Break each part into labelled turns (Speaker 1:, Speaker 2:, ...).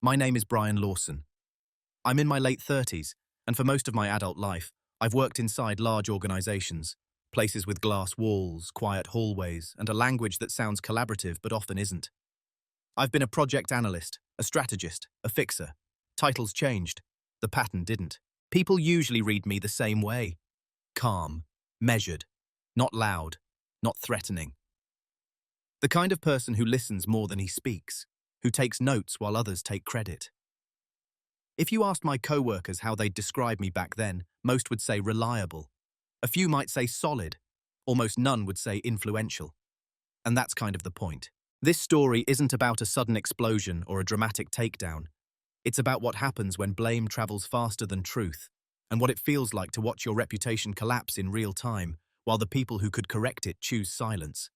Speaker 1: My name is Brian Lawson. I'm in my late 30s, and for most of my adult life, I've worked inside large organizations, places with glass walls, quiet hallways, and a language that sounds collaborative but often isn't. I've been a project analyst, a strategist, a fixer. Titles changed. The pattern didn't. People usually read me the same way. Calm, measured, not loud, not threatening. The kind of person who listens more than he speaks, who takes notes while others take credit. If you asked my co-workers how they'd describe me back then, most would say reliable. A few might say solid. Almost none would say influential. And that's kind of the point. This story isn't about a sudden explosion or a dramatic takedown. It's about what happens when blame travels faster than truth, and what it feels like to watch your reputation collapse in real time, while the people who could correct it choose silence.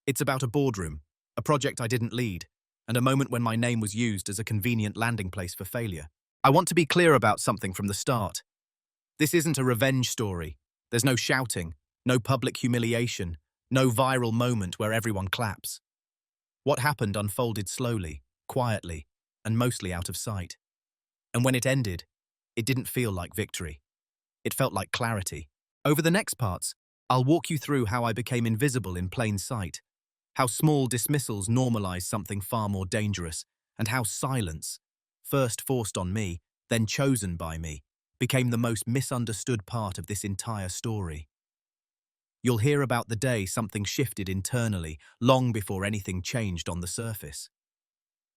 Speaker 1: It's about a boardroom, a project I didn't lead, and a moment when my name was used as a convenient landing place for failure. I want to be clear about something from the start. This isn't a revenge story. There's no shouting, no public humiliation, no viral moment where everyone claps. What happened unfolded slowly, quietly, and mostly out of sight. And when it ended, it didn't feel like victory. It felt like clarity. Over the next parts, I'll walk you through how I became invisible in plain sight, how small dismissals normalized something far more dangerous, and how silence, first forced on me, then chosen by me, became the most misunderstood part of this entire story. You'll hear about the day something shifted internally, long before anything changed on the surface.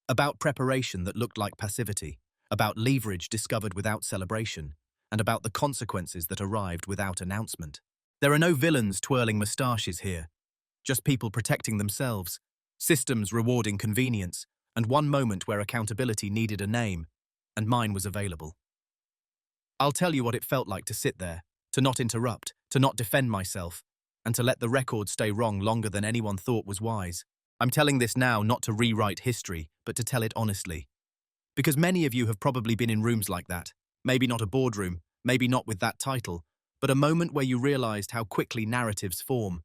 Speaker 1: About preparation that looked like passivity, about leverage discovered without celebration, and about the consequences that arrived without announcement. There are no villains twirling moustaches here. Just people protecting themselves, systems rewarding convenience, and one moment where accountability needed a name, and mine was available. I'll tell you what it felt like to sit there, to not interrupt, to not defend myself, and to let the record stay wrong longer than anyone thought was wise. I'm telling this now not to rewrite history, but to tell it honestly. Because many of you have probably been in rooms like that, maybe not a boardroom, maybe not with that title, but a moment where you realized how quickly narratives form,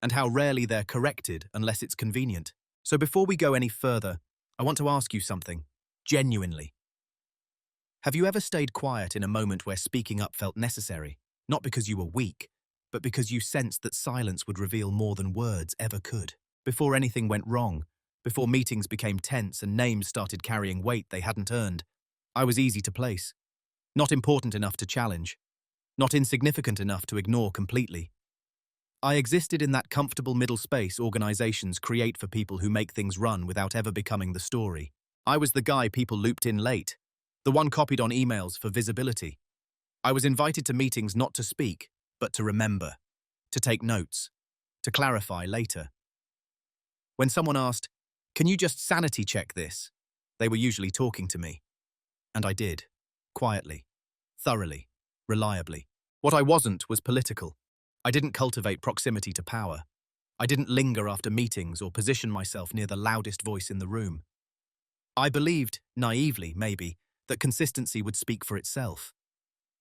Speaker 1: and how rarely they're corrected unless it's convenient. So before we go any further, I want to ask you something, genuinely. Have you ever stayed quiet in a moment where speaking up felt necessary, not because you were weak, but because you sensed that silence would reveal more than words ever could? Before anything went wrong, before meetings became tense and names started carrying weight they hadn't earned, I was easy to place. Not important enough to challenge, not insignificant enough to ignore completely. I existed in that comfortable middle space organizations create for people who make things run without ever becoming the story. I was the guy people looped in late, the one copied on emails for visibility. I was invited to meetings not to speak, but to remember, to take notes, to clarify later. When someone asked, "Can you just sanity check this?" they were usually talking to me. And I did, quietly, thoroughly, reliably. What I wasn't was political. I didn't cultivate proximity to power. I didn't linger after meetings or position myself near the loudest voice in the room. I believed, naively maybe, that consistency would speak for itself.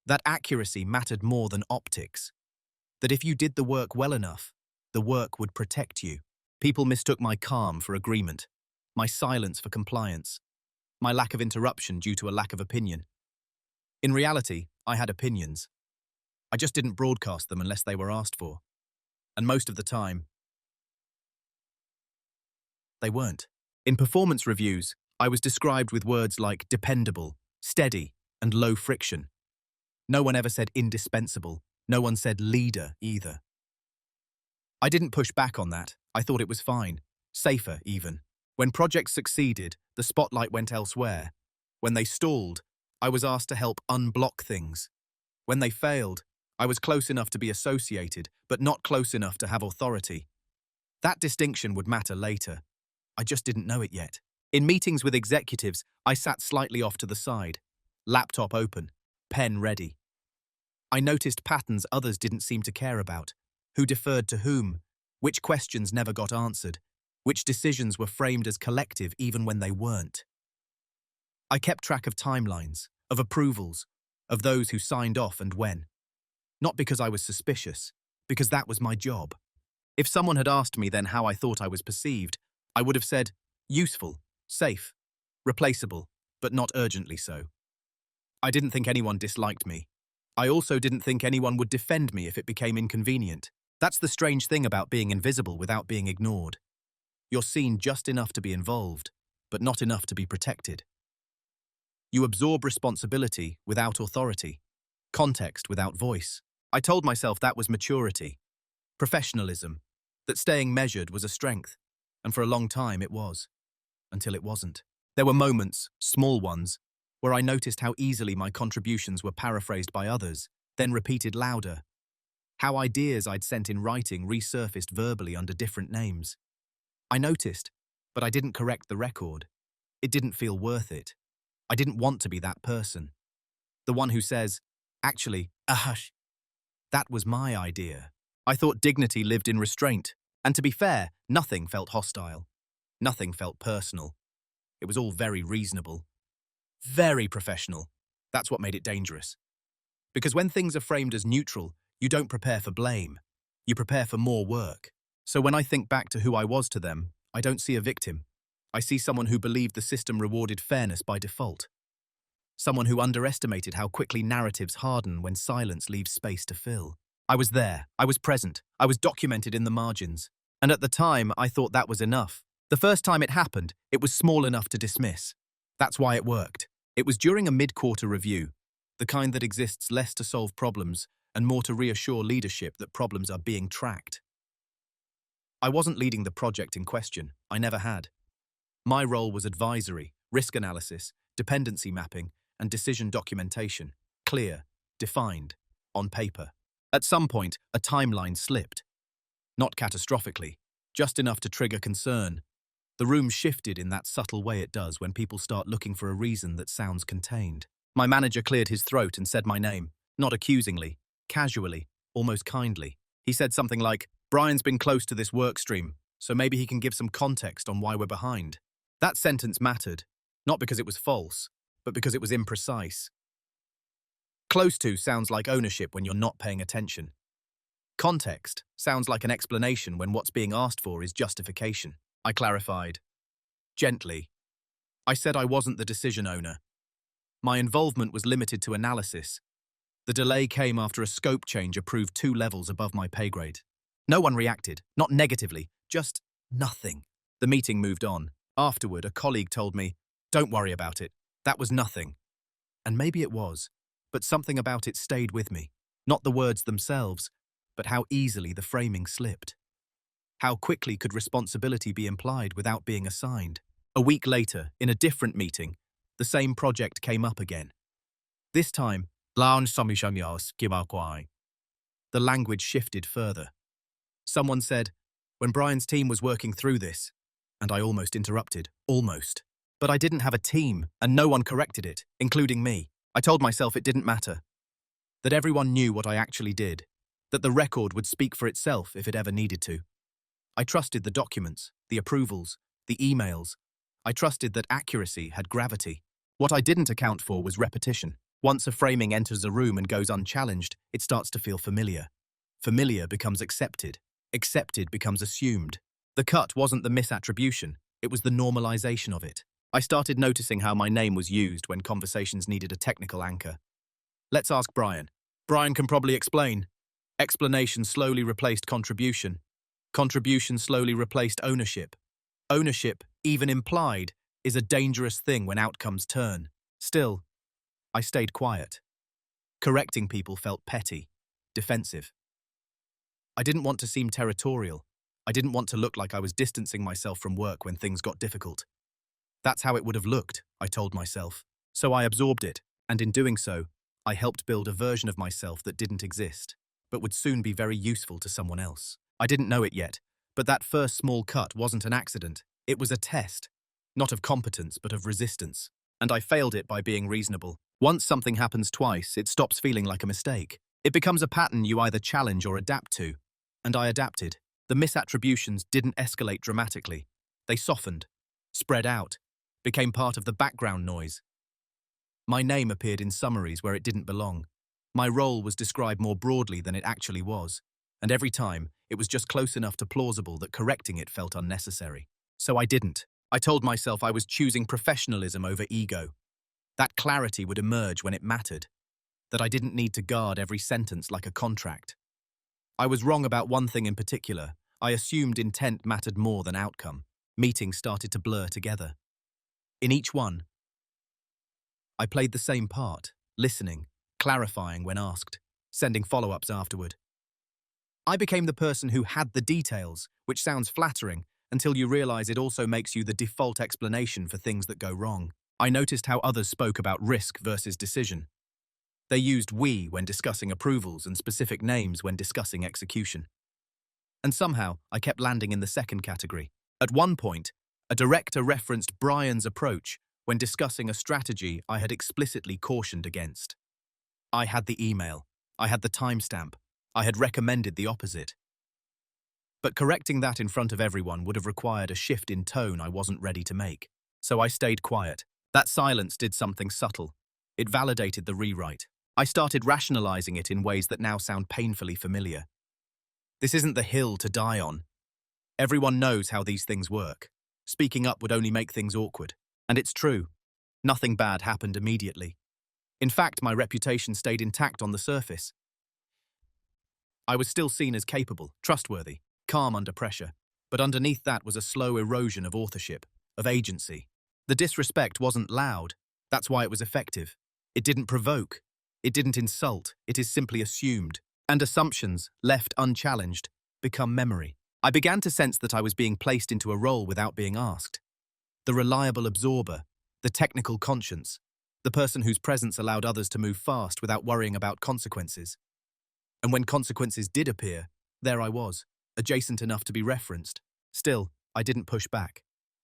Speaker 1: That accuracy mattered more than optics. That if you did the work well enough, the work would protect you. People mistook my calm for agreement, my silence for compliance, my lack of interruption due to a lack of opinion. In reality, I had opinions. I just didn't broadcast them unless they were asked for. And most of the time, they weren't. In performance reviews, I was described with words like dependable, steady, and low friction. No one ever said indispensable. No one said leader either. I didn't push back on that. I thought it was fine. Safer, even. When projects succeeded, the spotlight went elsewhere. When they stalled, I was asked to help unblock things. When they failed, I was close enough to be associated, but not close enough to have authority. That distinction would matter later. I just didn't know it yet. In meetings with executives, I sat slightly off to the side, laptop open, pen ready. I noticed patterns others didn't seem to care about. Who deferred to whom? Which questions never got answered? Which decisions were framed as collective even when they weren't? I kept track of timelines, of approvals, of those who signed off and when. Not because I was suspicious, because that was my job. If someone had asked me then how I thought I was perceived, I would have said, useful, safe, replaceable, but not urgently so. I didn't think anyone disliked me. I also didn't think anyone would defend me if it became inconvenient. That's the strange thing about being invisible without being ignored. You're seen just enough to be involved, but not enough to be protected. You absorb responsibility without authority, context without voice. I told myself that was maturity, professionalism, that staying measured was a strength, and for a long time it was, until it wasn't. There were moments, small ones, where I noticed how easily my contributions were paraphrased by others, then repeated louder. How ideas I'd sent in writing resurfaced verbally under different names. I noticed, but I didn't correct the record. It didn't feel worth it. I didn't want to be that person. The one who says, actually, hush. That was my idea. I thought dignity lived in restraint, and to be fair, nothing felt hostile. Nothing felt personal. It was all very reasonable. Very professional. That's what made it dangerous. Because when things are framed as neutral, you don't prepare for blame. You prepare for more work. So when I think back to who I was to them, I don't see a victim. I see someone who believed the system rewarded fairness by default. Someone who underestimated how quickly narratives harden when silence leaves space to fill. I was there. I was present. I was documented in the margins. And at the time, I thought that was enough. The first time it happened, it was small enough to dismiss. That's why it worked. It was during a mid-quarter review, the kind that exists less to solve problems and more to reassure leadership that problems are being tracked. I wasn't leading the project in question. I never had. My role was advisory, risk analysis, dependency mapping, and decision documentation. Clear, defined, on paper. At some point, a timeline slipped. Not catastrophically, just enough to trigger concern. The room shifted in that subtle way it does when people start looking for a reason that sounds contained. My manager cleared his throat and said my name, not accusingly, casually, almost kindly. He said something like, "Brian's been close to this work stream, so maybe he can give some context on why we're behind." That sentence mattered, not because it was false, but because it was imprecise. Close to sounds like ownership when you're not paying attention. Context sounds like an explanation when what's being asked for is justification. I clarified. Gently. I said I wasn't the decision owner. My involvement was limited to analysis. The delay came after a scope change approved 2 levels above my pay grade. No one reacted, not negatively, just nothing. The meeting moved on. Afterward, a colleague told me, "Don't worry about it. That was nothing." And maybe it was, but something about it stayed with me. Not the words themselves, but how easily the framing slipped. How quickly could responsibility be implied without being assigned? A week later, in a different meeting, the same project came up again. This time, the language shifted further. Someone said, "When Brian's team was working through this," and I almost interrupted, almost. But I didn't have a team, and no one corrected it, including me. I told myself it didn't matter. That everyone knew what I actually did. That the record would speak for itself if it ever needed to. I trusted the documents, the approvals, the emails. I trusted that accuracy had gravity. What I didn't account for was repetition. Once a framing enters a room and goes unchallenged, it starts to feel familiar. Familiar becomes accepted. Accepted becomes assumed. The cut wasn't the misattribution, it was the normalization of it. I started noticing how my name was used when conversations needed a technical anchor. "Let's ask Brian. Brian can probably explain." Explanation slowly replaced contribution. Contribution slowly replaced ownership. Ownership, even implied, is a dangerous thing when outcomes turn. Still, I stayed quiet. Correcting people felt petty, defensive. I didn't want to seem territorial. I didn't want to look like I was distancing myself from work when things got difficult. That's how it would have looked, I told myself. So I absorbed it, and in doing so, I helped build a version of myself that didn't exist, but would soon be very useful to someone else. I didn't know it yet, but that first small cut wasn't an accident. It was a test, not of competence, but of resistance. And I failed it by being reasonable. Once something happens twice, it stops feeling like a mistake. It becomes a pattern you either challenge or adapt to. And I adapted. The misattributions didn't escalate dramatically. They softened, spread out, became part of the background noise. My name appeared in summaries where it didn't belong. My role was described more broadly than it actually was. And every time, it was just close enough to plausible that correcting it felt unnecessary. So I didn't. I told myself I was choosing professionalism over ego. That clarity would emerge when it mattered, that I didn't need to guard every sentence like a contract. I was wrong about one thing in particular. I assumed intent mattered more than outcome. Meetings started to blur together. In each one, I played the same part, listening, clarifying when asked, sending follow-ups afterward. I became the person who had the details, which sounds flattering, until you realize it also makes you the default explanation for things that go wrong. I noticed how others spoke about risk versus decision. They used "we" when discussing approvals and specific names when discussing execution. And somehow, I kept landing in the second category. At one point, a director referenced Brian's approach when discussing a strategy I had explicitly cautioned against. I had the email. I had the timestamp. I had recommended the opposite. But correcting that in front of everyone would have required a shift in tone I wasn't ready to make. So I stayed quiet. That silence did something subtle. It validated the rewrite. I started rationalizing it in ways that now sound painfully familiar. This isn't the hill to die on. Everyone knows how these things work. Speaking up would only make things awkward. And it's true. Nothing bad happened immediately. In fact, my reputation stayed intact on the surface. I was still seen as capable, trustworthy, calm under pressure. But underneath that was a slow erosion of authorship, of agency. The disrespect wasn't loud. That's why it was effective. It didn't provoke. It didn't insult. It is simply assumed. And assumptions, left unchallenged, become memory. I began to sense that I was being placed into a role without being asked. The reliable absorber, the technical conscience, the person whose presence allowed others to move fast without worrying about consequences. And when consequences did appear, there I was, adjacent enough to be referenced. Still, I didn't push back.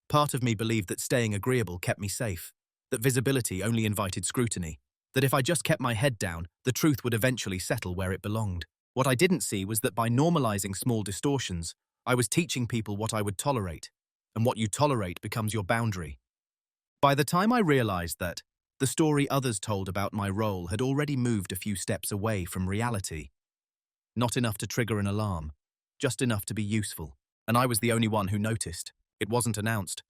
Speaker 1: Part of me believed that staying agreeable kept me safe, that visibility only invited scrutiny, that if I just kept my head down, the truth would eventually settle where it belonged. What I didn't see was that by normalizing small distortions, I was teaching people what I would tolerate, and what you tolerate becomes your boundary. By the time I realized that, the story others told about my role had already moved a few steps away from reality. Not enough to trigger an alarm, just enough to be useful, and I was the only one who noticed. It wasn't announced.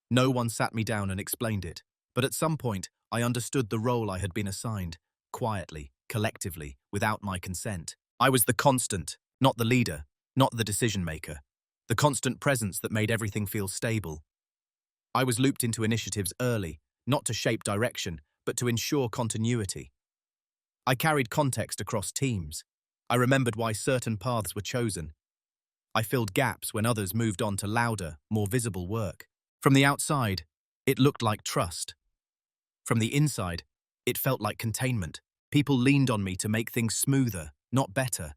Speaker 1: No one sat me down and explained it, but at some point, I understood the role I had been assigned, quietly, collectively, without my consent. I was the constant, not the leader, not the decision-maker, the constant presence that made everything feel stable. I was looped into initiatives early, not to shape direction, but to ensure continuity. I carried context across teams. I remembered why certain paths were chosen. I filled gaps when others moved on to louder, more visible work. From the outside, it looked like trust. From the inside, it felt like containment. People leaned on me to make things smoother, not better,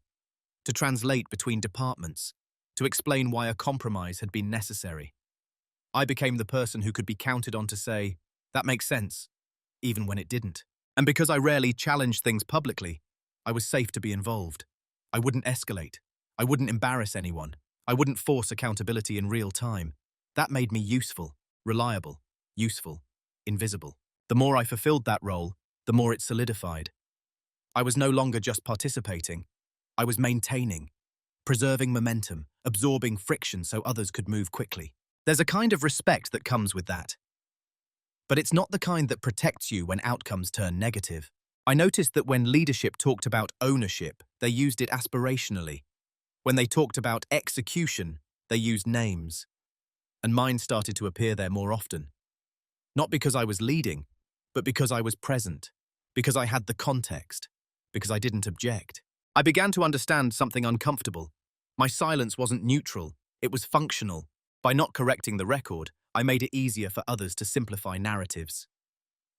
Speaker 1: to translate between departments, to explain why a compromise had been necessary. I became the person who could be counted on to say, "That makes sense," even when it didn't. And because I rarely challenged things publicly, I was safe to be involved. I wouldn't escalate. I wouldn't embarrass anyone. I wouldn't force accountability in real time. That made me useful, reliable, useful, invisible. The more I fulfilled that role, the more it solidified. I was no longer just participating. I was maintaining, preserving momentum, absorbing friction so others could move quickly. There's a kind of respect that comes with that. But it's not the kind that protects you when outcomes turn negative. I noticed that when leadership talked about ownership, they used it aspirationally. When they talked about execution, they used names. And mine started to appear there more often. Not because I was leading, but because I was present, because I had the context, because I didn't object. I began to understand something uncomfortable. My silence wasn't neutral, it was functional. By not correcting the record, I made it easier for others to simplify narratives.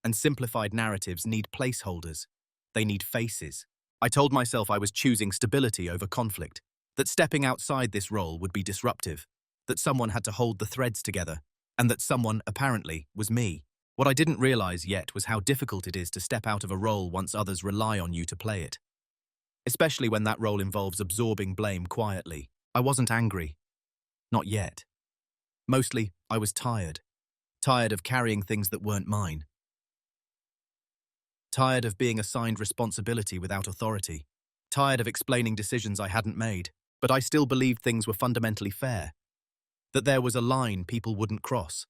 Speaker 1: And simplified narratives need placeholders. They need faces. I told myself I was choosing stability over conflict, that stepping outside this role would be disruptive, that someone had to hold the threads together, and that someone, apparently, was me. What I didn't realize yet was how difficult it is to step out of a role once others rely on you to play it. Especially when that role involves absorbing blame quietly. I wasn't angry. Not yet. Mostly, I was tired. Tired of carrying things that weren't mine. Tired of being assigned responsibility without authority. Tired of explaining decisions I hadn't made, but I still believed things were fundamentally fair. That there was a line people wouldn't cross.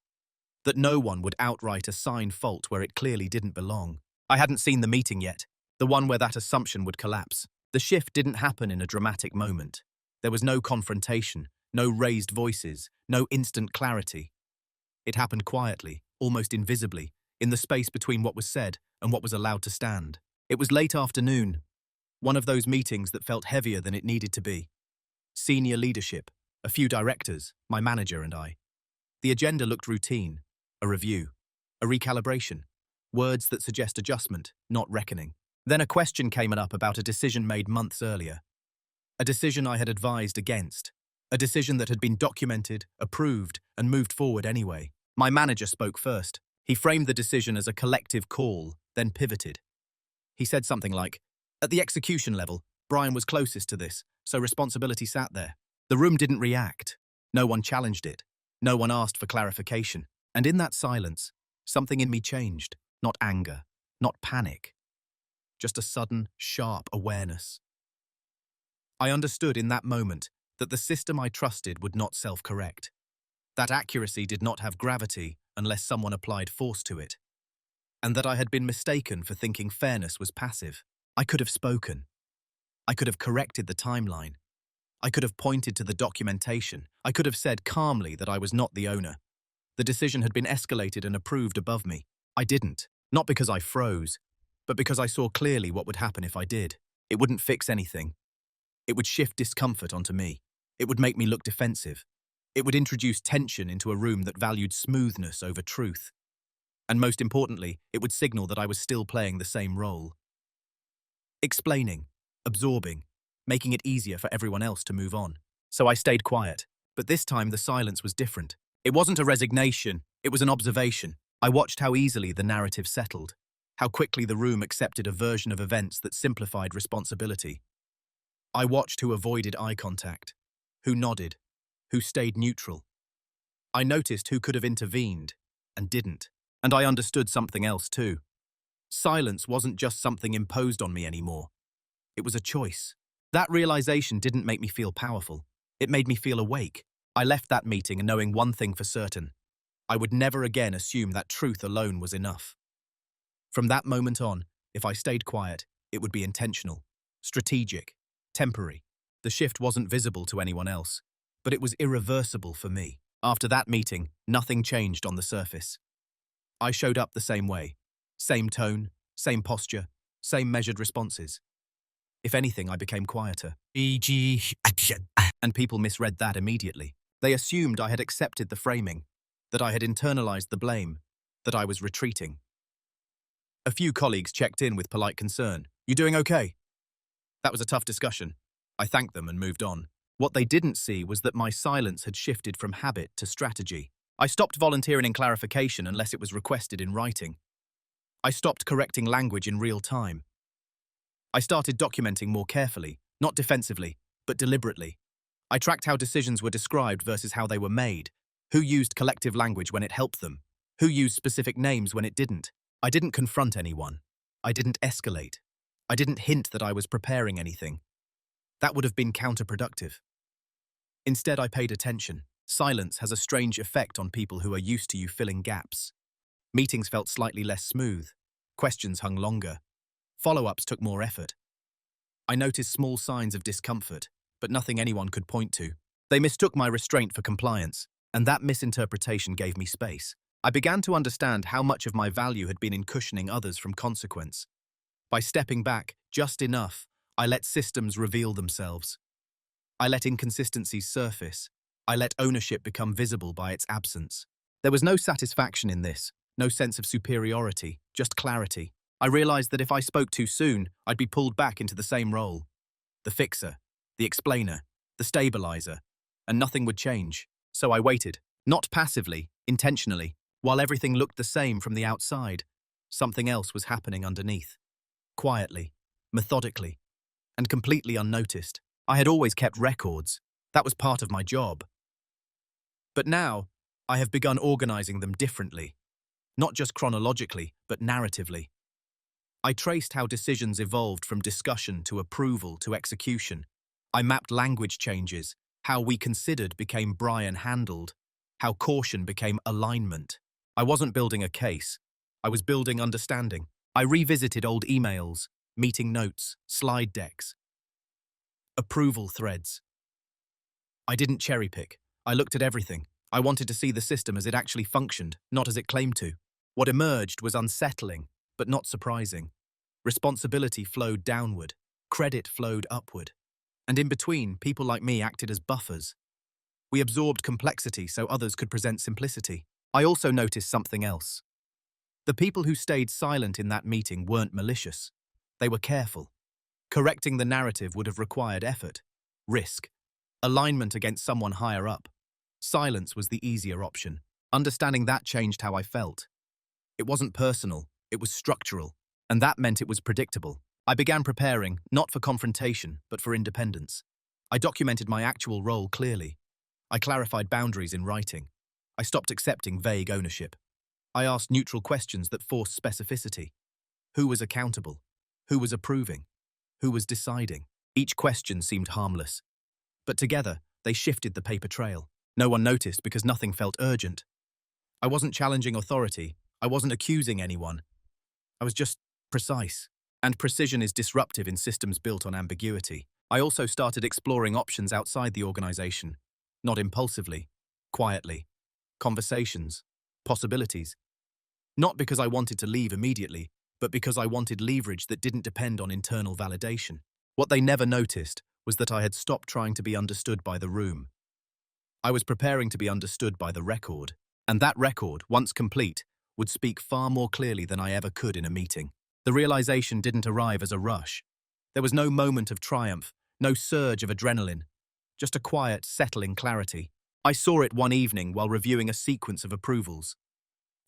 Speaker 1: that no one would outright assign fault where it clearly didn't belong. I hadn't seen the meeting yet, the one where that assumption would collapse. The shift didn't happen in a dramatic moment. There was no confrontation, no raised voices, no instant clarity. It happened quietly, almost invisibly, in the space between what was said and what was allowed to stand. It was late afternoon, one of those meetings that felt heavier than it needed to be. Senior leadership, a few directors, my manager and I. The agenda looked routine, a review, a recalibration, words that suggest adjustment, not reckoning. Then a question came up about a decision made months earlier. A decision I had advised against. A decision that had been documented, approved, and moved forward anyway. My manager spoke first. He framed the decision as a collective call, then pivoted. He said something like, "At the execution level, Brian was closest to this, so responsibility sat there." The room didn't react. No one challenged it. No one asked for clarification. And in that silence, something in me changed. Not anger, not panic. Just a sudden, sharp awareness. I understood in that moment that the system I trusted would not self-correct. That accuracy did not have gravity unless someone applied force to it. And that I had been mistaken for thinking fairness was passive. I could have spoken. I could have corrected the timeline. I could have pointed to the documentation. I could have said calmly that I was not the owner. The decision had been escalated and approved above me. I didn't, not because I froze, but because I saw clearly what would happen if I did. It wouldn't fix anything. It would shift discomfort onto me. It would make me look defensive. It would introduce tension into a room that valued smoothness over truth. And most importantly, it would signal that I was still playing the same role. Explaining, absorbing, making it easier for everyone else to move on. So I stayed quiet. But this time the silence was different. It wasn't a resignation, it was an observation. I watched how easily the narrative settled, how quickly the room accepted a version of events that simplified responsibility. I watched who avoided eye contact, who nodded, who stayed neutral. I noticed who could have intervened and didn't. And I understood something else too. Silence wasn't just something imposed on me anymore. It was a choice. That realization didn't make me feel powerful. It made me feel awake. I left that meeting knowing one thing for certain. I would never again assume that truth alone was enough. From that moment on, if I stayed quiet, it would be intentional, strategic, temporary. The shift wasn't visible to anyone else, but it was irreversible for me. After that meeting, nothing changed on the surface. I showed up the same way. Same tone, same posture, same measured responses. If anything, I became quieter. E.g. action. And people misread that immediately. They assumed I had accepted the framing, that I had internalized the blame, that I was retreating. A few colleagues checked in with polite concern. "You doing okay?" That was a tough discussion. I thanked them and moved on. What they didn't see was that my silence had shifted from habit to strategy. I stopped volunteering in clarification unless it was requested in writing. I stopped correcting language in real time. I started documenting more carefully, not defensively, but deliberately. I tracked how decisions were described versus how they were made, who used collective language when it helped them, who used specific names when it didn't. I didn't confront anyone. I didn't escalate. I didn't hint that I was preparing anything. That would have been counterproductive. Instead, I paid attention. Silence has a strange effect on people who are used to you filling gaps. Meetings felt slightly less smooth. Questions hung longer. Follow-ups took more effort. I noticed small signs of discomfort, but nothing anyone could point to. They mistook my restraint for compliance, and that misinterpretation gave me space. I began to understand how much of my value had been in cushioning others from consequence. By stepping back just enough, I let systems reveal themselves. I let inconsistencies surface. I let ownership become visible by its absence. There was no satisfaction in this, no sense of superiority, just clarity. I realized that if I spoke too soon, I'd be pulled back into the same role. The fixer, the explainer, the stabilizer, and nothing would change. So I waited, not passively, intentionally. While everything looked the same from the outside, something else was happening underneath. Quietly, methodically, and completely unnoticed. I had always kept records. That was part of my job. But now, I have begun organizing them differently. Not just chronologically, but narratively. I traced how decisions evolved from discussion to approval to execution. I mapped language changes, how we considered became Brian handled, how caution became alignment, I wasn't building a case. I was building understanding. I revisited old emails, meeting notes, slide decks, approval threads. I didn't cherry-pick. I looked at everything. I wanted to see the system as it actually functioned, not as it claimed to. What emerged was unsettling, but not surprising. Responsibility flowed downward. Credit flowed upward. And in between, people like me acted as buffers. We absorbed complexity so others could present simplicity. I also noticed something else. The people who stayed silent in that meeting weren't malicious. They were careful. Correcting the narrative would have required effort, risk, alignment against someone higher up. Silence was the easier option. Understanding that changed how I felt. It wasn't personal, it was structural, and that meant it was predictable. I began preparing, not for confrontation, but for independence. I documented my actual role clearly. I clarified boundaries in writing. I stopped accepting vague ownership. I asked neutral questions that forced specificity. Who was accountable? Who was approving? Who was deciding? Each question seemed harmless. But together, they shifted the paper trail. No one noticed because nothing felt urgent. I wasn't challenging authority. I wasn't accusing anyone. I was just precise. And precision is disruptive in systems built on ambiguity. I also started exploring options outside the organization. Not impulsively, quietly. Conversations, possibilities. Not because I wanted to leave immediately, but because I wanted leverage that didn't depend on internal validation. What they never noticed was that I had stopped trying to be understood by the room. I was preparing to be understood by the record, and that record, once complete, would speak far more clearly than I ever could in a meeting. The realization didn't arrive as a rush. There was no moment of triumph, no surge of adrenaline, just a quiet, settling clarity. I saw it one evening while reviewing a sequence of approvals.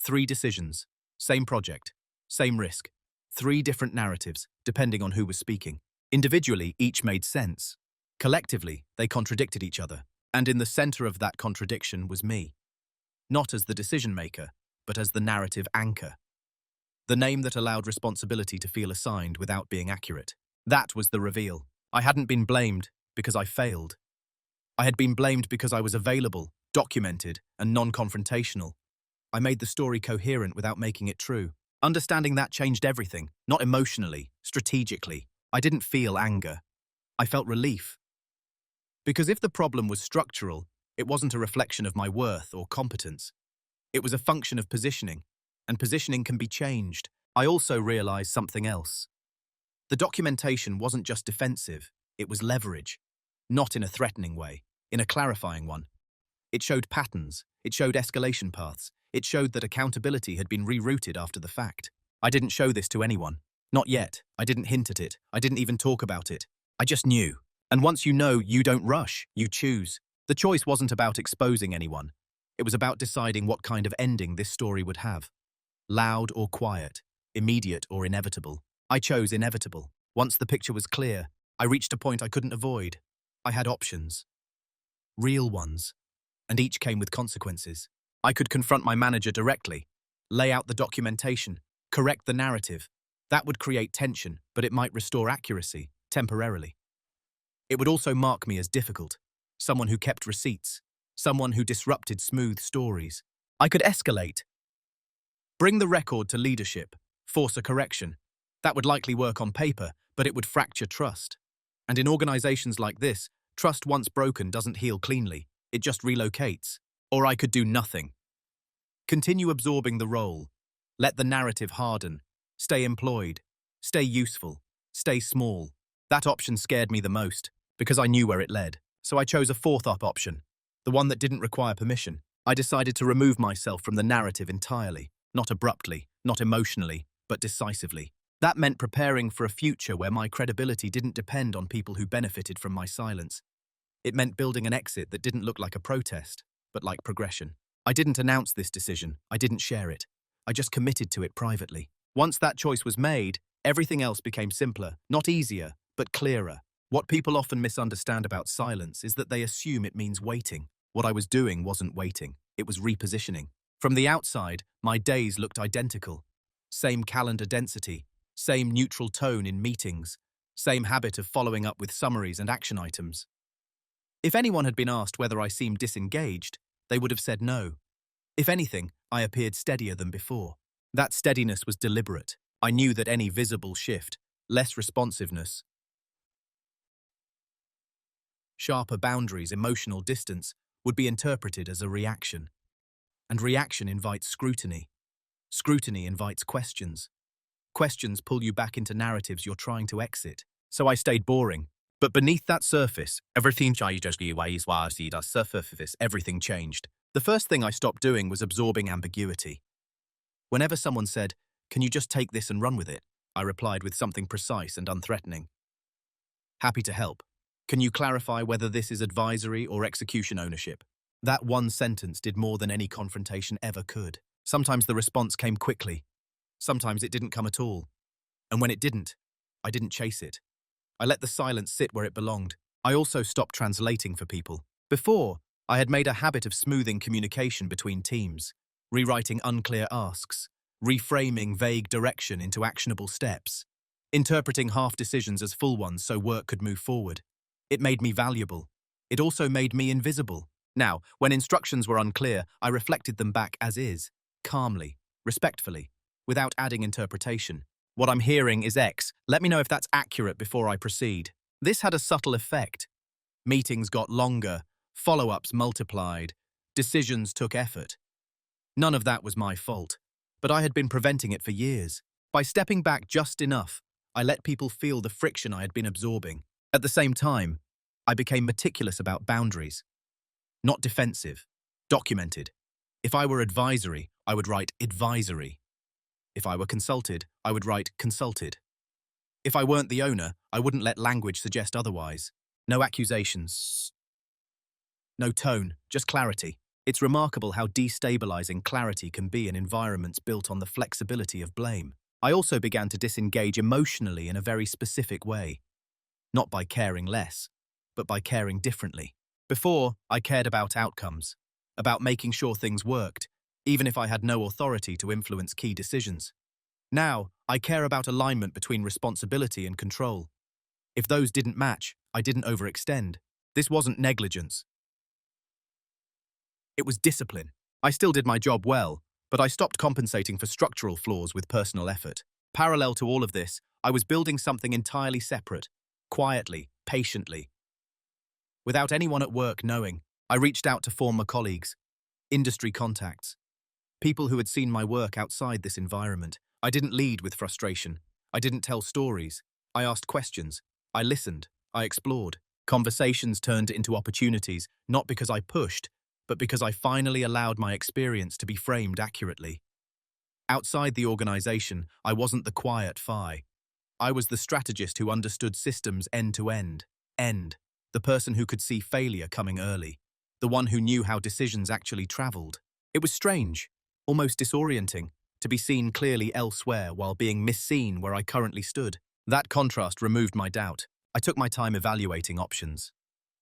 Speaker 1: 3 decisions, same project, same risk, 3 different narratives, depending on who was speaking. Individually, each made sense. Collectively, they contradicted each other, and in the center of that contradiction was me. Not as the decision-maker, but as the narrative anchor. The name that allowed responsibility to feel assigned without being accurate. That was the reveal. I hadn't been blamed because I failed. I had been blamed because I was available, documented, and non-confrontational. I made the story coherent without making it true. Understanding that changed everything, not emotionally, strategically. I didn't feel anger. I felt relief. Because if the problem was structural, it wasn't a reflection of my worth or competence. It was a function of positioning, and positioning can be changed. I also realized something else. The documentation wasn't just defensive, it was leverage. Not in a threatening way, in a clarifying one. It showed patterns, it showed escalation paths, it showed that accountability had been rerouted after the fact. I didn't show this to anyone. Not yet. I didn't hint at it. I didn't even talk about it. I just knew. And once you know, you don't rush, you choose. The choice wasn't about exposing anyone. It was about deciding what kind of ending this story would have. Loud or quiet, immediate or inevitable. I chose inevitable. Once the picture was clear, I reached a point I couldn't avoid. I had options. Real ones. And each came with consequences. I could confront my manager directly, lay out the documentation, correct the narrative. That would create tension, but it might restore accuracy, temporarily. It would also mark me as difficult, someone who kept receipts, someone who disrupted smooth stories. I could escalate. Bring the record to leadership, force a correction. That would likely work on paper, but it would fracture trust. And in organizations like this, trust once broken doesn't heal cleanly, it just relocates. Or I could do nothing. Continue absorbing the role. Let the narrative harden. Stay employed. Stay useful. Stay small. That option scared me the most, because I knew where it led. So I chose a 4th option, the one that didn't require permission. I decided to remove myself from the narrative entirely, not abruptly, not emotionally, but decisively. That meant preparing for a future where my credibility didn't depend on people who benefited from my silence. It meant building an exit that didn't look like a protest, but like progression. I didn't announce this decision. I didn't share it. I just committed to it privately. Once that choice was made, everything else became simpler, not easier, but clearer. What people often misunderstand about silence is that they assume it means waiting. What I was doing wasn't waiting. It was repositioning. From the outside, my days looked identical. Same calendar density, same neutral tone in meetings, same habit of following up with summaries and action items. If anyone had been asked whether I seemed disengaged, they would have said no. If anything, I appeared steadier than before. That steadiness was deliberate. I knew that any visible shift, less responsiveness, sharper boundaries, emotional distance, would be interpreted as a reaction. And reaction invites scrutiny. Scrutiny invites questions. Questions pull you back into narratives you're trying to exit. So I stayed boring. But beneath that surface, everything changed. The first thing I stopped doing was absorbing ambiguity. Whenever someone said, "Can you just take this and run with it?" I replied with something precise and unthreatening. "Happy to help. Can you clarify whether this is advisory or execution ownership?" That one sentence did more than any confrontation ever could. Sometimes the response came quickly. Sometimes it didn't come at all. And when it didn't, I didn't chase it. I let the silence sit where it belonged. I also stopped translating for people. Before, I had made a habit of smoothing communication between teams, rewriting unclear asks, reframing vague direction into actionable steps, interpreting half decisions as full ones so work could move forward. It made me valuable. It also made me invisible. Now, when instructions were unclear, I reflected them back as is, calmly, respectfully, without adding interpretation. "What I'm hearing is X. Let me know if that's accurate before I proceed." This had a subtle effect. Meetings got longer, follow-ups multiplied, decisions took effort. None of that was my fault, but I had been preventing it for years. By stepping back just enough, I let people feel the friction I had been absorbing. At the same time, I became meticulous about boundaries. Not defensive, documented. If I were advisory, I would write advisory. If I were consulted, I would write consulted. If I weren't the owner, I wouldn't let language suggest otherwise. No accusations. No tone, just clarity. It's remarkable how destabilizing clarity can be in environments built on the flexibility of blame. I also began to disengage emotionally in a very specific way. Not by caring less, but by caring differently. Before, I cared about outcomes, about making sure things worked, even if I had no authority to influence key decisions. Now, I care about alignment between responsibility and control. If those didn't match, I didn't overextend. This wasn't negligence. It was discipline. I still did my job well, but I stopped compensating for structural flaws with personal effort. Parallel to all of this, I was building something entirely separate, quietly, patiently. Without anyone at work knowing, I reached out to former colleagues, industry contacts, people who had seen my work outside this environment. I didn't lead with frustration. I didn't tell stories. I asked questions. I listened. I explored. Conversations turned into opportunities, not because I pushed, but because I finally allowed my experience to be framed accurately. Outside the organization, I wasn't the quiet phi. I was the strategist who understood systems end to end. The person who could see failure coming early. The one who knew how decisions actually traveled. It was strange, almost disorienting, to be seen clearly elsewhere while being misseen where I currently stood. That contrast removed my doubt. I took my time evaluating options.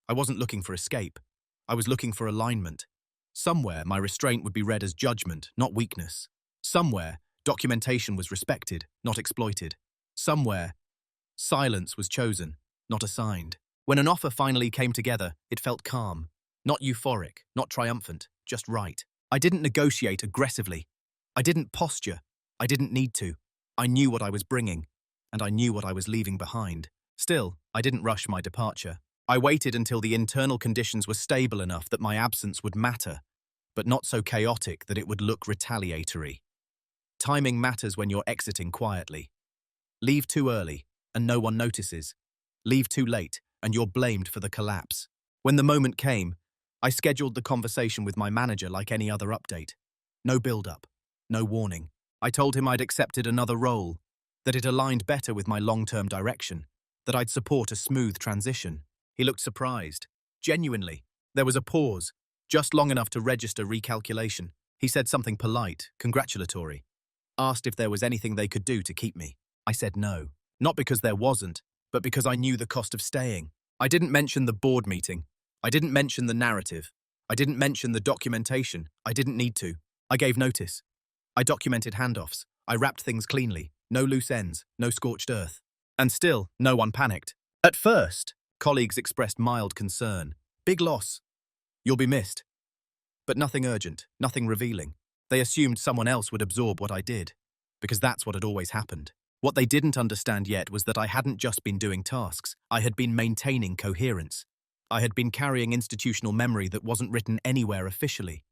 Speaker 1: I wasn't looking for escape. I was looking for alignment. Somewhere, my restraint would be read as judgment, not weakness. Somewhere, documentation was respected, not exploited. Somewhere, silence was chosen, not assigned. When an offer finally came together, it felt calm. Not euphoric, not triumphant, just right. I didn't negotiate aggressively. I didn't posture. I didn't need to. I knew what I was bringing, and I knew what I was leaving behind. Still, I didn't rush my departure. I waited until the internal conditions were stable enough that my absence would matter, but not so chaotic that it would look retaliatory. Timing matters when you're exiting quietly. Leave too early, and no one notices. Leave too late, and you're blamed for the collapse. When the moment came, I scheduled the conversation with my manager like any other update. No build-up, no warning. I told him I'd accepted another role, that it aligned better with my long-term direction, that I'd support a smooth transition. He looked surprised. Genuinely. There was a pause, just long enough to register recalculation. He said something polite, congratulatory. Asked if there was anything they could do to keep me. I said no. Not because there wasn't, but because I knew the cost of staying. I didn't mention the board meeting. I didn't mention the narrative. I didn't mention the documentation. I didn't need to. I gave notice. I documented handoffs. I wrapped things cleanly. No loose ends, no scorched earth. And still, no one panicked. At first, colleagues expressed mild concern. Big loss. You'll be missed. But nothing urgent, nothing revealing. They assumed someone else would absorb what I did, because that's what had always happened. What they didn't understand yet was that I hadn't just been doing tasks, I had been maintaining coherence. I had been carrying institutional memory that wasn't written anywhere officially.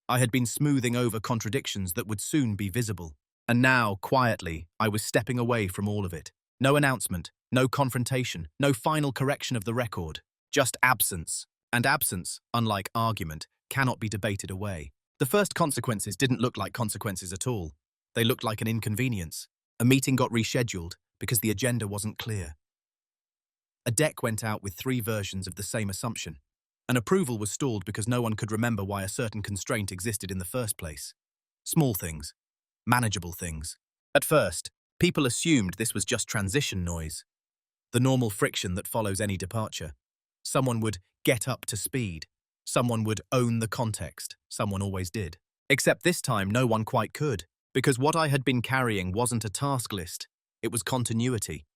Speaker 1: I had been smoothing over contradictions that would soon be visible. And now, quietly, I was stepping away from all of it. No announcement, no confrontation, no final correction of the record. Just absence. And absence, unlike argument, cannot be debated away. The first consequences didn't look like consequences at all. They looked like an inconvenience. A meeting got rescheduled because the agenda wasn't clear. A deck went out with 3 versions of the same assumption. An approval was stalled because no one could remember why a certain constraint existed in the first place. Small things. Manageable things. At first, people assumed this was just transition noise. The normal friction that follows any departure. Someone would get up to speed. Someone would own the context. Someone always did. Except this time, no one quite could, because what I had been carrying wasn't a task list. It was continuity.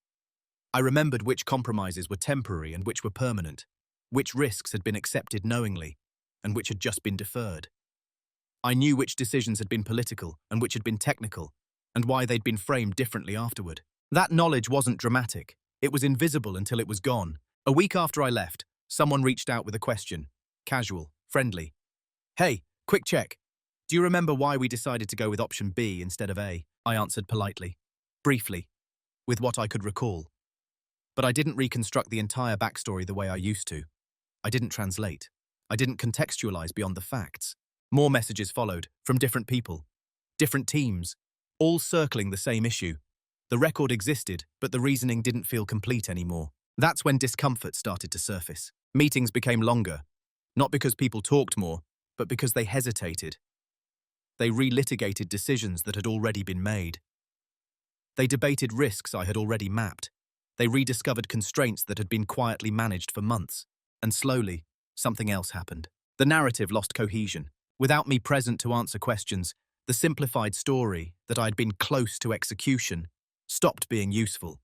Speaker 1: I remembered which compromises were temporary and which were permanent, which risks had been accepted knowingly, and which had just been deferred. I knew which decisions had been political and which had been technical, and why they'd been framed differently afterward. That knowledge wasn't dramatic. It was invisible until it was gone. A week after I left, someone reached out with a question. Casual, friendly. "Hey, quick check. Do you remember why we decided to go with option B instead of A?" I answered politely, briefly, with what I could recall. But I didn't reconstruct the entire backstory the way I used to. I didn't translate. I didn't contextualize beyond the facts. More messages followed, from different people, different teams, all circling the same issue. The record existed, but the reasoning didn't feel complete anymore. That's when discomfort started to surface. Meetings became longer, not because people talked more, but because they hesitated. They relitigated decisions that had already been made. They debated risks I had already mapped. They rediscovered constraints that had been quietly managed for months. And slowly, something else happened. The narrative lost cohesion. Without me present to answer questions, the simplified story that I had been close to execution stopped being useful.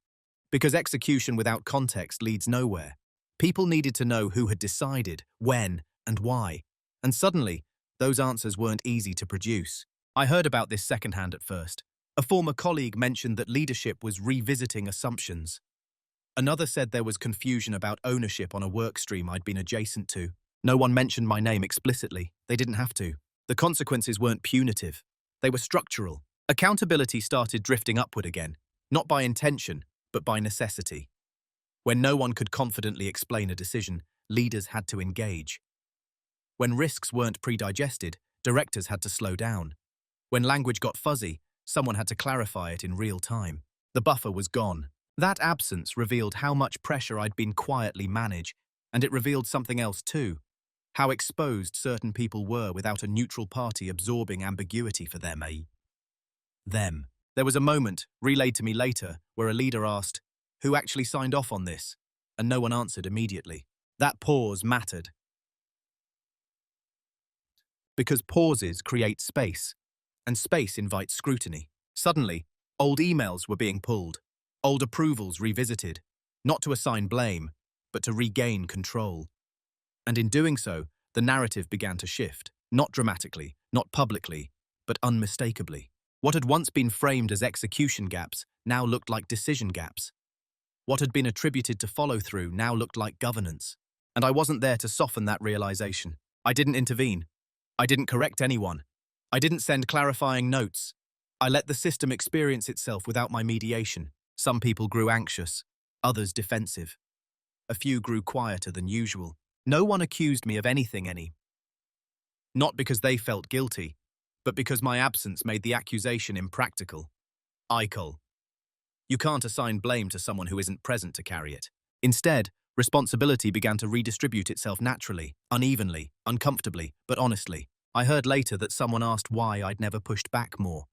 Speaker 1: Because execution without context leads nowhere. People needed to know who had decided, when, and why. And suddenly, those answers weren't easy to produce. I heard about this secondhand at first. A former colleague mentioned that leadership was revisiting assumptions. Another said there was confusion about ownership on a work stream I'd been adjacent to. No one mentioned my name explicitly. They didn't have to. The consequences weren't punitive. They were structural. Accountability started drifting upward again, not by intention, but by necessity. When no one could confidently explain a decision, leaders had to engage. When risks weren't pre-digested, directors had to slow down. When language got fuzzy, someone had to clarify it in real time. The buffer was gone. That absence revealed how much pressure I'd been quietly managed, and it revealed something else too. How exposed certain people were without a neutral party absorbing ambiguity for them. Them. There was a moment, relayed to me later, where a leader asked, "Who actually signed off on this?" And no one answered immediately. That pause mattered. Because pauses create space, and space invites scrutiny. Suddenly, old emails were being pulled, old approvals revisited, not to assign blame, but to regain control. And in doing so, the narrative began to shift, not dramatically, not publicly, but unmistakably. What had once been framed as execution gaps now looked like decision gaps. What had been attributed to follow-through now looked like governance. And I wasn't there to soften that realization. I didn't intervene. I didn't correct anyone. I didn't send clarifying notes. I let the system experience itself without my mediation. Some people grew anxious, others defensive. A few grew quieter than usual. No one accused me of anything. Not because they felt guilty, but because my absence made the accusation impractical. You can't assign blame to someone who isn't present to carry it. Instead, responsibility began to redistribute itself naturally, unevenly, uncomfortably, but honestly. I heard later that someone asked why I'd never pushed back more.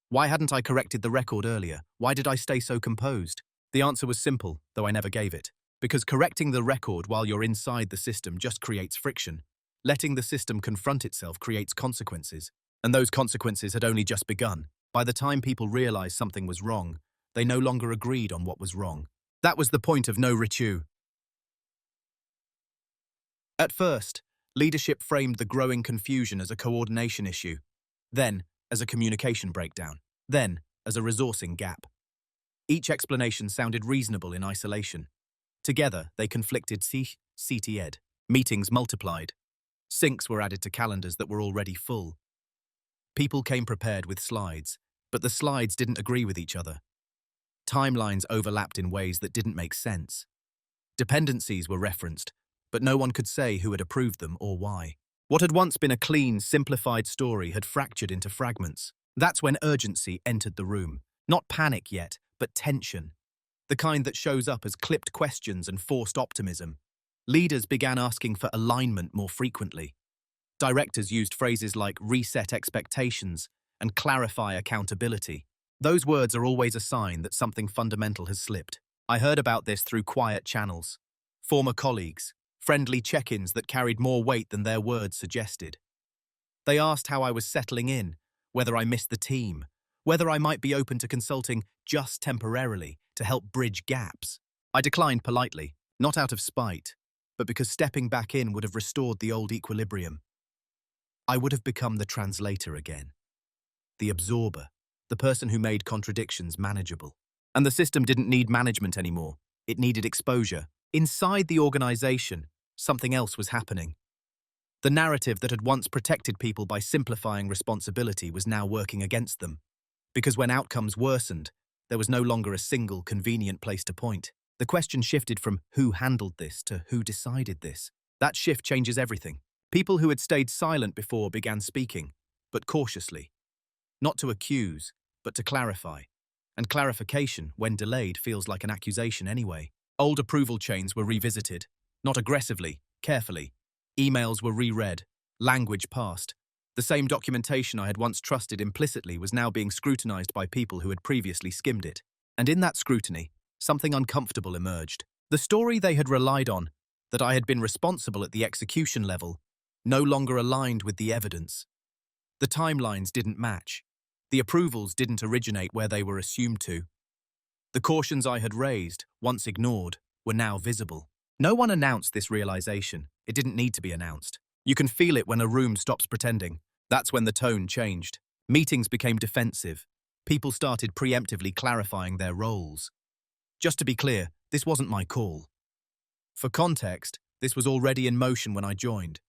Speaker 1: Why hadn't I corrected the record earlier? Why did I stay so composed? The answer was simple, though I never gave it. Because correcting the record while you're inside the system just creates friction. Letting the system confront itself creates consequences. And those consequences had only just begun. By the time people realized something was wrong, they no longer agreed on what was wrong. That was the point of no return. At first, leadership framed the growing confusion as a coordination issue. then as a communication breakdown, then as a resourcing gap. Each explanation sounded reasonable in isolation. Together, they conflicted. CTED. Meetings multiplied. Syncs were added to calendars that were already full. People came prepared with slides, but the slides didn't agree with each other. Timelines overlapped in ways that didn't make sense. Dependencies were referenced, but no one could say who had approved them or why. What had once been a clean, simplified story had fractured into fragments. That's when urgency entered the room. Not panic yet, but tension. The kind that shows up as clipped questions and forced optimism. Leaders began asking for alignment more frequently. Directors used phrases like reset expectations and clarify accountability. Those words are always a sign that something fundamental has slipped. I heard about this through quiet channels. Former colleagues, friendly check-ins that carried more weight than their words suggested. They asked how I was settling in, whether I missed the team, whether I might be open to consulting just temporarily to help bridge gaps. I declined politely, not out of spite, but because stepping back in would have restored the old equilibrium. I would have become the translator again. The absorber, the person who made contradictions manageable. And the system didn't need management anymore. It needed exposure. Inside the organization, something else was happening. The narrative that had once protected people by simplifying responsibility was now working against them. Because when outcomes worsened, there was no longer a single convenient place to point. The question shifted from who handled this to who decided this. That shift changes everything. People who had stayed silent before began speaking, but cautiously. Not to accuse, but to clarify. And clarification, when delayed, feels like an accusation anyway. Old approval chains were revisited, not aggressively, carefully. Emails were reread, language passed. The same documentation I had once trusted implicitly was now being scrutinized by people who had previously skimmed it. And in that scrutiny, something uncomfortable emerged. The story they had relied on, that I had been responsible at the execution level, no longer aligned with the evidence. The timelines didn't match. The approvals didn't originate where they were assumed to. The cautions I had raised, once ignored, were now visible. No one announced this realization. It didn't need to be announced. You can feel it when a room stops pretending. That's when the tone changed. Meetings became defensive. People started preemptively clarifying their roles. Just to be clear, this wasn't my call. For context, this was already in motion when I joined.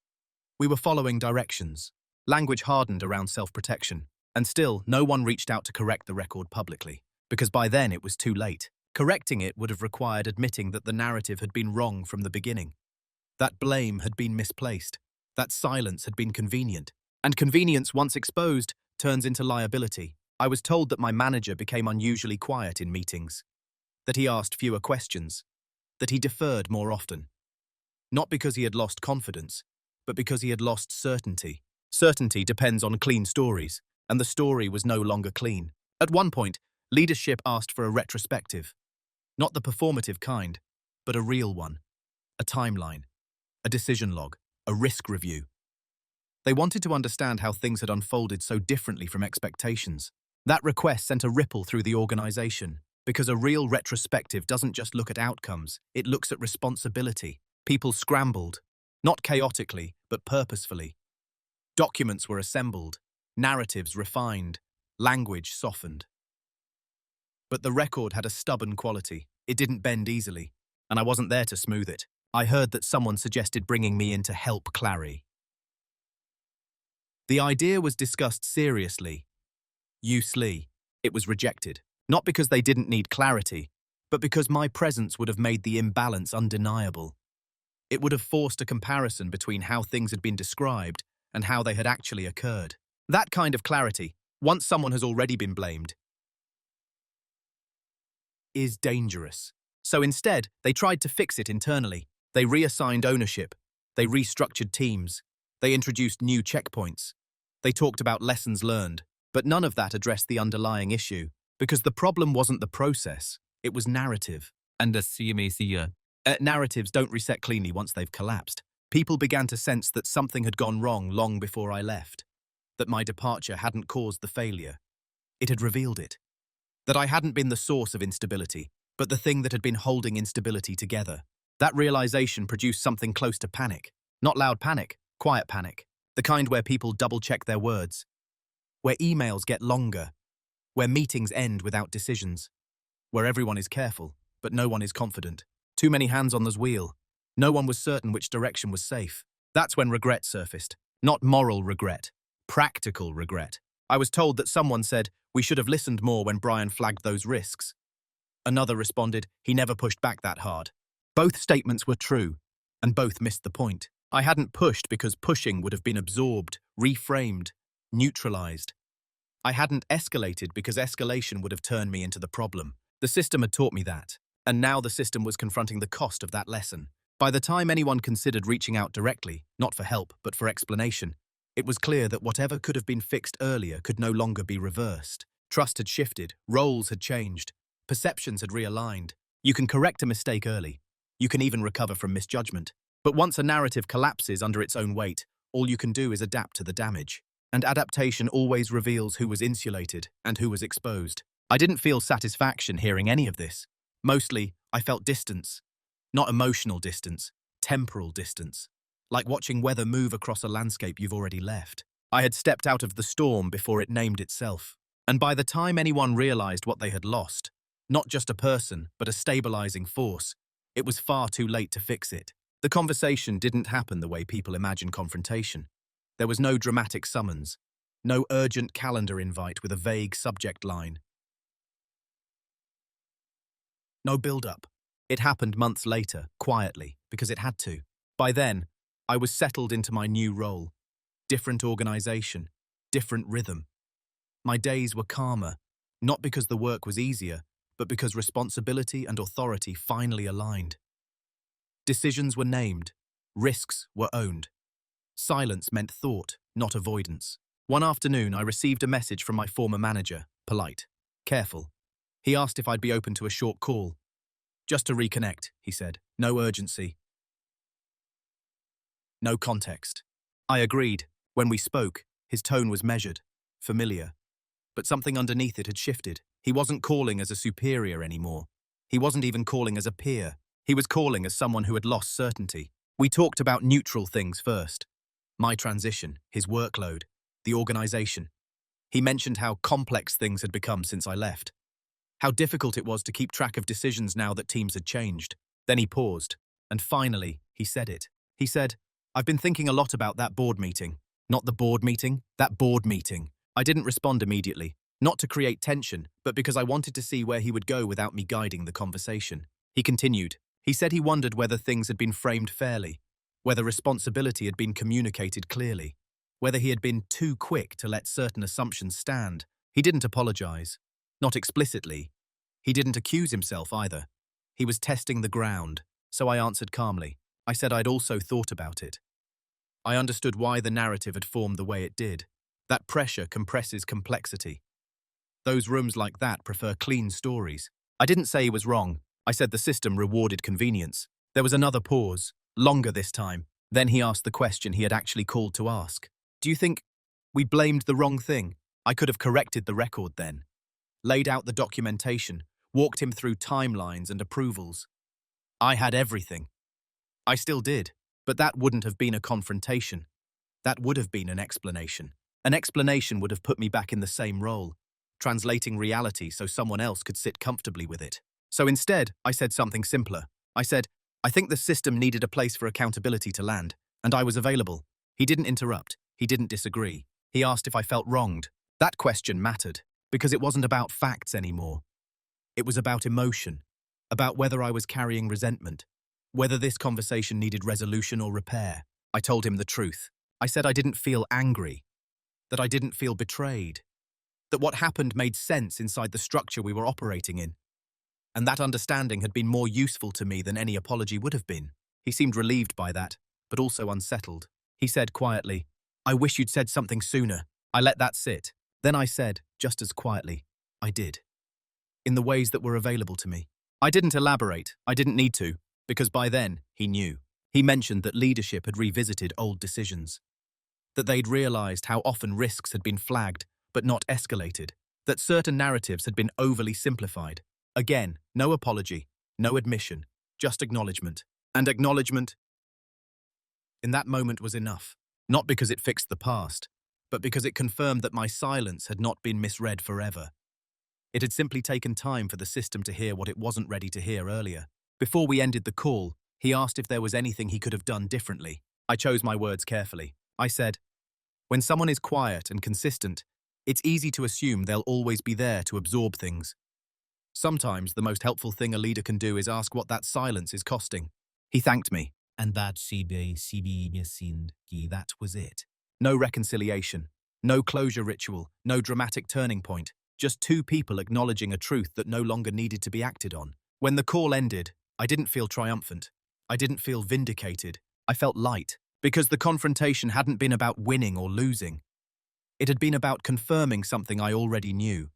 Speaker 1: We were following directions. Language hardened around self-protection. And still, no one reached out to correct the record publicly, because by then it was too late. Correcting it would have required admitting that the narrative had been wrong from the beginning. That blame had been misplaced. That silence had been convenient. And convenience, once exposed, turns into liability. I was told that my manager became unusually quiet in meetings, that he asked fewer questions, that he deferred more often. Not because he had lost confidence, but because he had lost certainty. Certainty depends on clean stories, and the story was no longer clean. At one point, leadership asked for a retrospective. Not the performative kind, but a real one. A timeline, a decision log, a risk review. They wanted to understand how things had unfolded so differently from expectations. That request sent a ripple through the organization, because a real retrospective doesn't just look at outcomes, it looks at responsibility. People scrambled, not chaotically, but purposefully. Documents were assembled, narratives refined, language softened. But the record had a stubborn quality. It didn't bend easily, and I wasn't there to smooth it. I heard that someone suggested bringing me in to help Clary. The idea was discussed seriously. Loosely. It was rejected. Not because they didn't need clarity, but because my presence would have made the imbalance undeniable. It would have forced a comparison between how things had been described and how they had actually occurred. That kind of clarity, once someone has already been blamed, is dangerous. So instead, they tried to fix it internally. They reassigned ownership. They restructured teams. They introduced new checkpoints. They talked about lessons learned. But none of that addressed the underlying issue, because the problem wasn't the process, it was narrative. And the CMAC, narratives don't reset cleanly once they've collapsed. People began to sense that something had gone wrong long before I left, that my departure hadn't caused the failure. It had revealed it. That I hadn't been the source of instability, but the thing that had been holding instability together. That realization produced something close to panic. Not loud panic, quiet panic. The kind where people double-check their words. where emails get longer, where meetings end without decisions, where everyone is careful, but no one is confident. Too many hands on the wheel. No one was certain which direction was safe. That's when regret surfaced. Not moral regret, practical regret. I was told that someone said, we should have listened more when Brian flagged those risks. Another responded, he never pushed back that hard. Both statements were true, and both missed the point. I hadn't pushed because pushing would have been absorbed, reframed, neutralized. I hadn't escalated because escalation would have turned me into the problem. The system had taught me that, and now the system was confronting the cost of that lesson. By the time anyone considered reaching out directly, not for help, but for explanation, it was clear that whatever could have been fixed earlier could no longer be reversed. Trust had shifted, roles had changed, perceptions had realigned. You can correct a mistake early. You can even recover from misjudgment. But once a narrative collapses under its own weight, all you can do is adapt to the damage. And adaptation always reveals who was insulated and who was exposed. I didn't feel satisfaction hearing any of this. Mostly, I felt distance. Not emotional distance, temporal distance. Like watching weather move across a landscape you've already left. I had stepped out of the storm before it named itself. And by the time anyone realized what they had lost, not just a person, but a stabilizing force, it was far too late to fix it. The conversation didn't happen the way people imagine confrontation. There was no dramatic summons, no urgent calendar invite with a vague subject line. No build-up. It happened months later, quietly, because it had to. By then, I was settled into my new role. Different organization, different rhythm. My days were calmer, not because the work was easier, but because responsibility and authority finally aligned. Decisions were named, risks were owned. Silence meant thought, not avoidance. One afternoon, I received a message from my former manager, polite, careful. He asked if I'd be open to a short call. Just to reconnect, he said. No urgency. No context. I agreed. When we spoke, his tone was measured, familiar. But something underneath it had shifted. He wasn't calling as a superior anymore. He wasn't even calling as a peer. He was calling as someone who had lost certainty. We talked about neutral things first. My transition, his workload, the organization. He mentioned how complex things had become since I left. How difficult it was to keep track of decisions now that teams had changed. Then he paused, and finally, he said it. He said, I've been thinking a lot about that board meeting. Not the board meeting, that board meeting. I didn't respond immediately, not to create tension, but because I wanted to see where he would go without me guiding the conversation. He continued. He said he wondered whether things had been framed fairly, whether responsibility had been communicated clearly, whether he had been too quick to let certain assumptions stand. He didn't apologize. Not explicitly. He didn't accuse himself either. He was testing the ground, so I answered calmly. I said I'd also thought about it. I understood why the narrative had formed the way it did. That pressure compresses complexity. Those rooms like that prefer clean stories. I didn't say he was wrong. I said the system rewarded convenience. There was another pause, longer this time. Then he asked the question he had actually called to ask. Do you think we blamed the wrong thing? I could have corrected the record then. Laid out the documentation, walked him through timelines and approvals. I had everything. I still did, but that wouldn't have been a confrontation. That would have been an explanation. An explanation would have put me back in the same role, translating reality so someone else could sit comfortably with it. So instead, I said something simpler. I said, I think the system needed a place for accountability to land, and I was available. He didn't interrupt. He didn't disagree. He asked if I felt wronged. That question mattered, because it wasn't about facts anymore. It was about emotion, about whether I was carrying resentment, whether this conversation needed resolution or repair. I told him the truth. I said I didn't feel angry, that I didn't feel betrayed, that what happened made sense inside the structure we were operating in. And that understanding had been more useful to me than any apology would have been. He seemed relieved by that, but also unsettled. He said quietly, I wish you'd said something sooner. I let that sit. Then I said, just as quietly, I did. In the ways that were available to me. I didn't elaborate. I didn't need to, because by then, he knew. He mentioned that leadership had revisited old decisions, that they'd realized how often risks had been flagged, but not escalated, that certain narratives had been overly simplified. Again, no apology, no admission, just acknowledgement. And acknowledgement, in that moment, was enough. Not because it fixed the past, but because it confirmed that my silence had not been misread forever. It had simply taken time for the system to hear what it wasn't ready to hear earlier. Before we ended the call, he asked if there was anything he could have done differently. I chose my words carefully. I said, "When someone is quiet and consistent, it's easy to assume they'll always be there to absorb things. Sometimes the most helpful thing a leader can do is ask what that silence is costing." He thanked me. And that was it. No reconciliation, no closure ritual, no dramatic turning point, just two people acknowledging a truth that no longer needed to be acted on. When the call ended, I didn't feel triumphant. I didn't feel vindicated. I felt light, because the confrontation hadn't been about winning or losing. It had been about confirming something I already knew,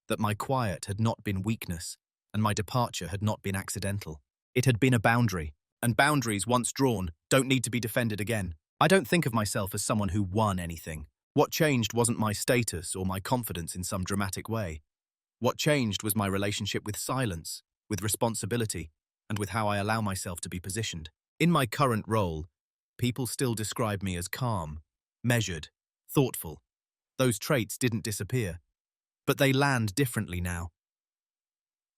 Speaker 1: that my quiet had not been weakness, and my departure had not been accidental. It had been a boundary, and boundaries, once drawn, don't need to be defended again. I don't think of myself as someone who won anything. What changed wasn't my status or my confidence in some dramatic way. What changed was my relationship with silence, with responsibility, and with how I allow myself to be positioned. In my current role, people still describe me as calm, measured, thoughtful. Those traits didn't disappear, but they land differently now.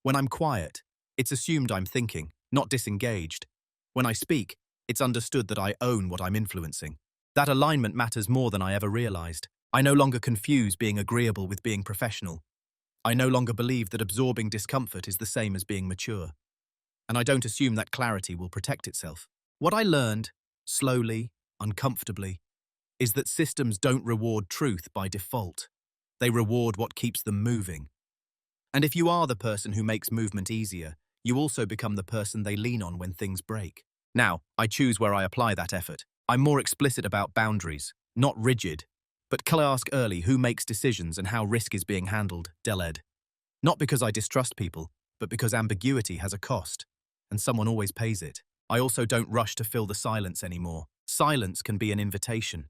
Speaker 1: When I'm quiet, it's assumed I'm thinking, not disengaged. When I speak, it's understood that I own what I'm influencing. That alignment matters more than I ever realized. I no longer confuse being agreeable with being professional. I no longer believe that absorbing discomfort is the same as being mature. And I don't assume that clarity will protect itself. What I learned, slowly, uncomfortably, is that systems don't reward truth by default. They reward what keeps them moving. And if you are the person who makes movement easier, you also become the person they lean on when things break. Now, I choose where I apply that effort. I'm more explicit about boundaries, not rigid, but ask early who makes decisions and how risk is being handled, Deled. Not because I distrust people, but because ambiguity has a cost, and someone always pays it. I also don't rush to fill the silence anymore. Silence can be an invitation.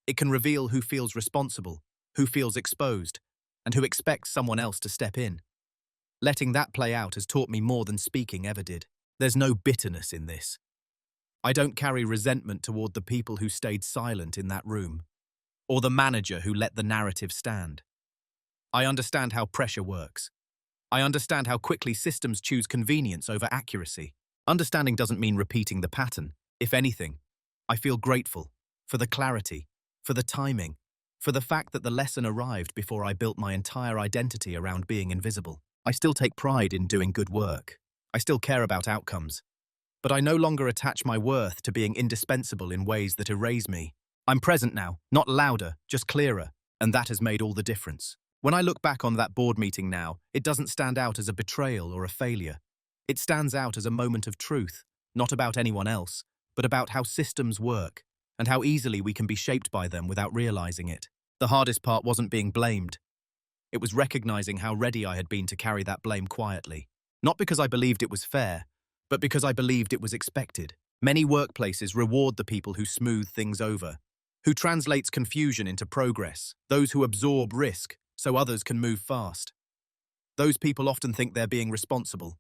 Speaker 1: It can reveal who feels responsible, who feels exposed, and who expects someone else to step in. Letting that play out has taught me more than speaking ever did. There's no bitterness in this. I don't carry resentment toward the people who stayed silent in that room, or the manager who let the narrative stand. I understand how pressure works. I understand how quickly systems choose convenience over accuracy. Understanding doesn't mean repeating the pattern. If anything, I feel grateful for the clarity, for the timing, for the fact that the lesson arrived before I built my entire identity around being invisible. I still take pride in doing good work. I still care about outcomes. But I no longer attach my worth to being indispensable in ways that erase me. I'm present now, not louder, just clearer, and that has made all the difference. When I look back on that board meeting now, it doesn't stand out as a betrayal or a failure. It stands out as a moment of truth, not about anyone else, but about how systems work, and how easily we can be shaped by them without realizing it. The hardest part wasn't being blamed. It was recognizing how ready I had been to carry that blame quietly. Not because I believed it was fair, but because I believed it was expected. Many workplaces reward the people who smooth things over, who translates confusion into progress, those who absorb risk so others can move fast. Those people often think they're being responsible,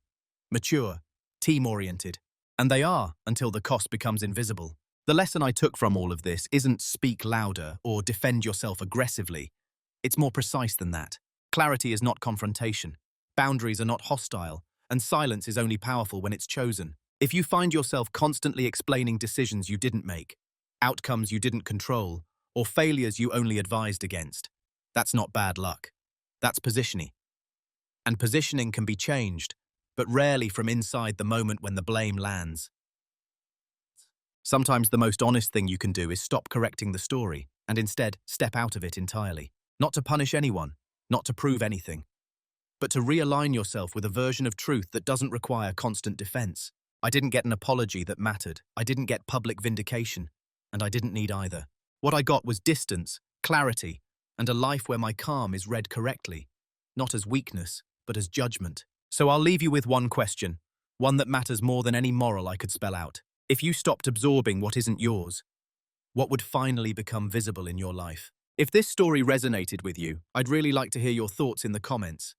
Speaker 1: mature, team-oriented, and they are until the cost becomes invisible. The lesson I took from all of this isn't speak louder or defend yourself aggressively. It's more precise than that. Clarity is not confrontation. Boundaries are not hostile, and silence is only powerful when it's chosen. If you find yourself constantly explaining decisions you didn't make, outcomes you didn't control, or failures you only advised against, that's not bad luck. That's positioning. And positioning can be changed, but rarely from inside the moment when the blame lands. Sometimes the most honest thing you can do is stop correcting the story and instead step out of it entirely. Not to punish anyone, not to prove anything, but to realign yourself with a version of truth that doesn't require constant defense. I didn't get an apology that mattered. I didn't get public vindication, and I didn't need either. What I got was distance, clarity, and a life where my calm is read correctly, not as weakness, but as judgment. So I'll leave you with one question, one that matters more than any moral I could spell out. If you stopped absorbing what isn't yours, what would finally become visible in your life? If this story resonated with you, I'd really like to hear your thoughts in the comments.